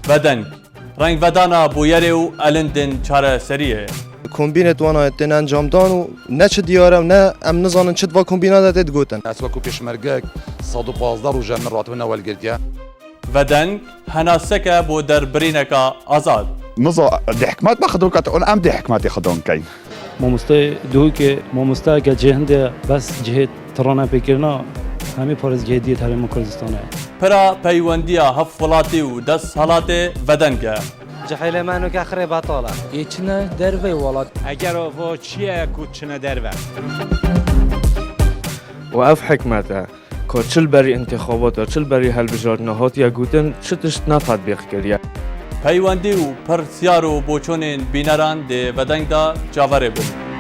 بدنگ رنگ ودانا بویره و الندن چاره سریه کمبینت وانا تن انجام دان و نه چه دیاره و نه ام نزانن چه دوا کمبینات داد گوتن اسواکو پیشمرگک 115 روزا من راتب اول گرتیا ودنگ هناسکه بو در برینکا آزاد نظا دي حكمات ما خدون كتقول ام دي حكمات ياخذون كاين مامۆستای دووکێ مامۆستاگە جێهندێ بەس جهێت تڕۆنا پێکردنا هەمی پارێز جێدیت هەرێمە کوردستانە پرا پیوندیا هف ولاتی و دست حالات ودنگه جحیلمانو که آخر باطاله یچنه دروی ولاد اگر او چیه کوچنه دروه و اف حکمته که چل بری انتخابات و چل بری حل بجارد نهات یا گوتن چتش نتطبیق کردیه پیوندی و پرسیار و بوچونین بینران ده ودنگ دا جاوره بون